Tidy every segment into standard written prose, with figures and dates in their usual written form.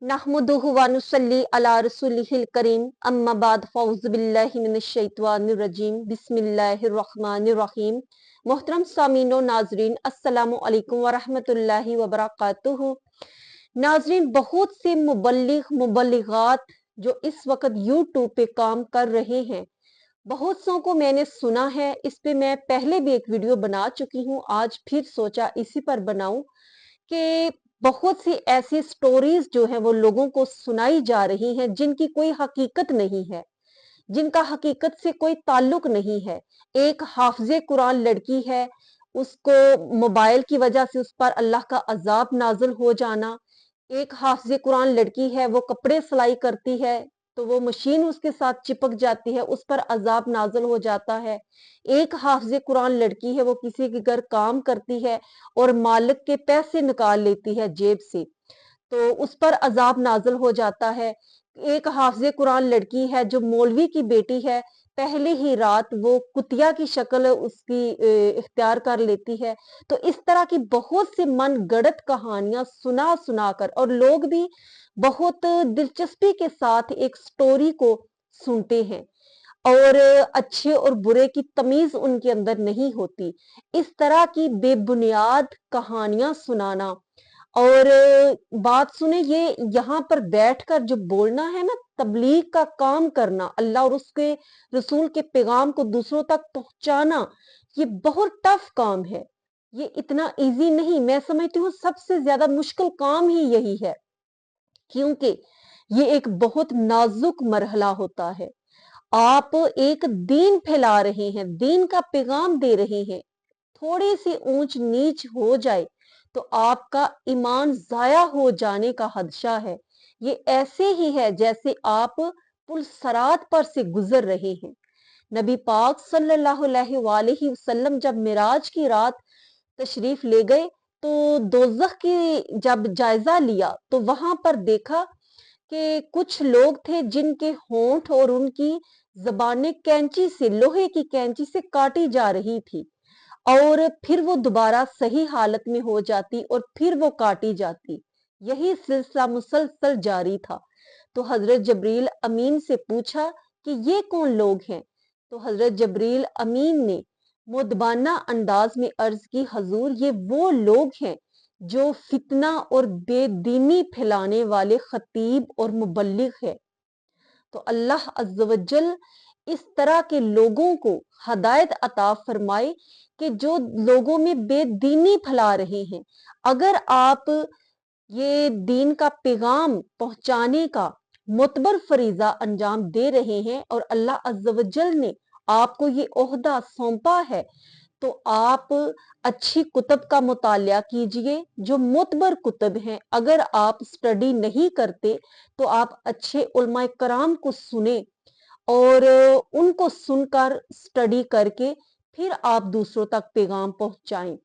नहमदुहु व नुसल्ली अला रसूलिहिल करीम अम्मा बाद फ़ौज़ु बिल्लाहि मिनश शैतानिर रजीम बिस्मिल्लाहिर रहमानिर रहीम। मोहतरम सामीन व नाजरीन, अस्सलामु अलैकुम व रहमतुल्लाहि व बरकातुहू। नाजरीन, बहुत से मुबल्लिग मुबल्लिगात जो इस वक्त यूट्यूब पे काम कर रहे हैं, बहुत सौ को मैंने सुना है। इस पे मैं पहले भी एक वीडियो बना चुकी हूँ, आज फिर सोचा इसी पर बनाऊं कि बहुत सी ऐसी स्टोरीज जो है वो लोगों को सुनाई जा रही हैं जिनकी कोई हकीकत नहीं है, जिनका हकीकत से कोई ताल्लुक नहीं है। एक हाफिज़े कुरान लड़की है, उसको मोबाइल की वजह से उस पर अल्लाह का अजाब नाजिल हो जाना। एक हाफिज़े कुरान लड़की है, वो कपड़े सिलाई करती है तो वो मशीन उसके साथ चिपक जाती है, उस पर अजाब नाजिल हो जाता है। एक हाफिज़े कुरान लड़की है, वो किसी के घर काम करती है और मालिक के पैसे निकाल लेती है जेब से, तो उस पर अजाब नाजिल हो जाता है। एक हाफिज़े कुरान लड़की है जो मौलवी की बेटी है, पहली ही रात वो कुतिया की शक्ल उसकी इख्तियार कर लेती है। तो इस तरह की बहुत सी मनगढ़ंत कहानियां सुना सुना कर, और लोग भी बहुत दिलचस्पी के साथ एक स्टोरी को सुनते हैं और अच्छे और बुरे की तमीज उनके अंदर नहीं होती। इस तरह की बेबुनियाद कहानियां सुनाना और बात सुने, ये यहाँ पर बैठकर जो बोलना है ना, तबलीग का काम करना, अल्लाह और उसके रसूल के पैगाम को दूसरों तक पहुंचाना, ये बहुत टफ काम है। ये इतना इजी नहीं, मैं समझती हूँ सबसे ज्यादा मुश्किल काम ही यही है, क्योंकि ये एक बहुत नाजुक मरहला होता है। आप एक दीन फैला रहे हैं, दीन का पैगाम दे रहे हैं, थोड़ी सी ऊंच नीच हो जाए तो आपका ईमान जाया हो जाने का खदशा है। ये ऐसे ही है जैसे आप पुल सरात पर से गुजर रहे हैं। नबी पाक सल्लल्लाहु अलैहि वसल्लम जब मिराज की रात तशरीफ ले गए तो दोज़ख की जब जायजा लिया तो वहां पर देखा कि कुछ लोग थे जिनके होंठ और उनकी जबानें कैंची से, लोहे की कैंची से काटी जा रही थी, और फिर वो दोबारा सही हालत में हो जाती और फिर वो काटी जाती। यही सिलसिला मुसलसल जारी था। तो हजरत जबरील अमीन से पूछा कि ये कौन लोग हैं? तो हजरत जबरील अमीन ने मुदबाना अंदाज में अर्ज की, हजूर ये वो लोग हैं जो फितना और बेदीनी फैलाने वाले खतीब और मुबल्लिग है। तो अल्लाह अज़्ज़ व जल इस तरह के लोगों को हदायत अता फरमाए कि जो लोगों में बेदीनी फैला रहे हैं। अगर आप ये दीन का पैगाम पहुंचाने का मुतबर फरीजा अंजाम दे रहे हैं और अल्लाह अज़्ज़ व जल ने आपको ये ओहदा सौंपा है, तो आप अच्छी कुतब का मुतालिया कीजिए, जो मुतबर कुतब हैं। अगर आप स्टडी नहीं करते तो आप अच्छे उलमाए कराम को सुने और उनको सुनकर स्टडी करके फिर आप दूसरों तक पैगाम पहुंचाएं।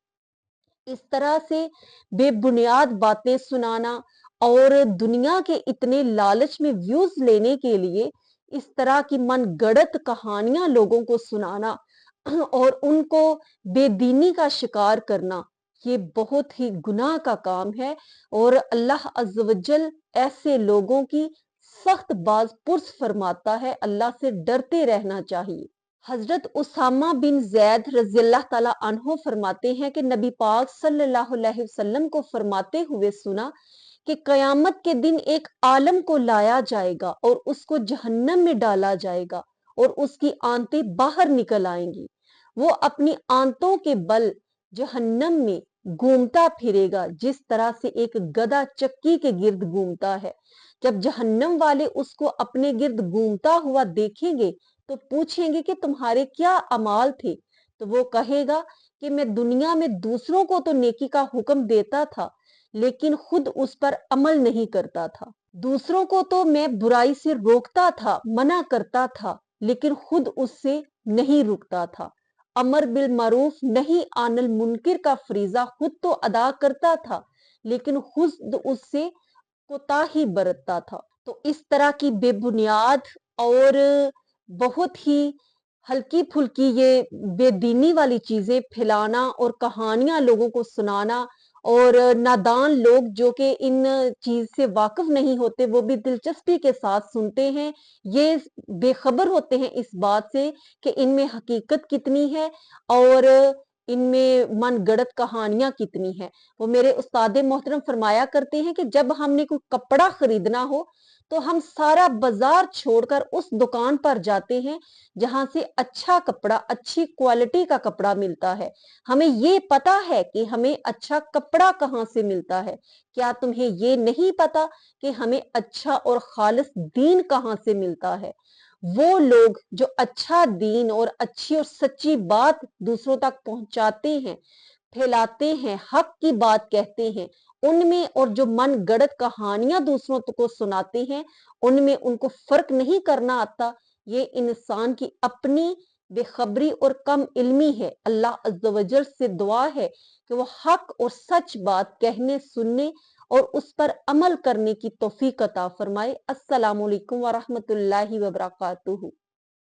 इस तरह से बेबुनियाद बातें सुनाना और दुनिया के इतने लालच में व्यूज लेने के लिए इस तरह की मनगढ़ंत कहानियां लोगों को सुनाना और उनको बेदीनी का शिकार करना, ये बहुत ही गुनाह का काम है। और अल्लाह अज़्ज़ व जल ऐसे लोगों की सख्त बाज पुर्स फरमाता है, अल्लाह से डरते रहना चाहिए। हजरत उसामा बिन जैद रज़ियल्लाहु ताला अन्हो फरमाते हैं कि नबी पाक सल्लल्लाहु अलैहि वसल्लम को फरमाते हुए सुना कि कयामत के दिन एक आलम को लाया जाएगा और उसको जहन्नम में डाला जाएगा और उसकी आंतें बाहर निकल आएंगी। वो अपनी आंतों के बल जहन्नम में घूमता फिरेगा, जिस तरह से एक गधा चक्की के गिर्द घूमता है। जब जहन्नम वाले उसको अपने गिर्द घूमता हुआ देखेंगे तो पूछेंगे कि तुम्हारे क्या अमाल थे? तो वो कहेगा कि मैं दुनिया में दूसरों को तो नेकी का हुक्म देता था, लेकिन खुद उस पर अमल नहीं करता था। दूसरों को तो मैं बुराई से रोकता था, मना करता था, लेकिन खुद उससे नहीं रुकता था। अमर बिल मारूफ नहीं आनल मुनकिर का फरीजा खुद तो अदा करता था, लेकिन खुद उससे कोताही बरतता था। तो इस तरह की बेबुनियाद और बहुत ही हल्की फुल्की ये बेदीनी वाली चीजें फैलाना और कहानियां लोगों को सुनाना और नादान लोग जो कि इन चीज से वाकिफ नहीं होते वो भी दिलचस्पी के साथ सुनते हैं। ये बेखबर होते हैं इस बात से कि इनमें हकीकत कितनी है और इनमें मनगढ़ंत कहानियां कितनी है। वो मेरे उस्ताद मोहतरम फरमाया करते हैं कि जब हमने कोई कपड़ा खरीदना हो तो हम सारा बाजार छोड़कर उस दुकान पर जाते हैं जहां से अच्छा कपड़ा, अच्छी क्वालिटी का कपड़ा मिलता है। हमें ये पता है कि हमें अच्छा कपड़ा कहाँ से मिलता है। क्या तुम्हें ये नहीं पता कि हमें अच्छा और खालिस दीन कहाँ से मिलता है? वो लोग जो अच्छा दीन और अच्छी और सच्ची बात दूसरों तक पहुंचाते हैं, फैलाते हैं, हक की बात कहते हैं, उनमें और जो मनगढ़ंत कहानियां दूसरों को सुनाते हैं, उनमें उनको फर्क नहीं करना आता। ये इंसान की अपनी बेखबरी और कम इल्मी है। अल्लाह अज़्ज़ व जल से दुआ है कि वो हक और सच बात कहने, सुनने और उस पर अमल करने की तौफीक अता फरमाए। अस्सलामु अलैकुम व रहमतुल्लाहि व बरकातुहू।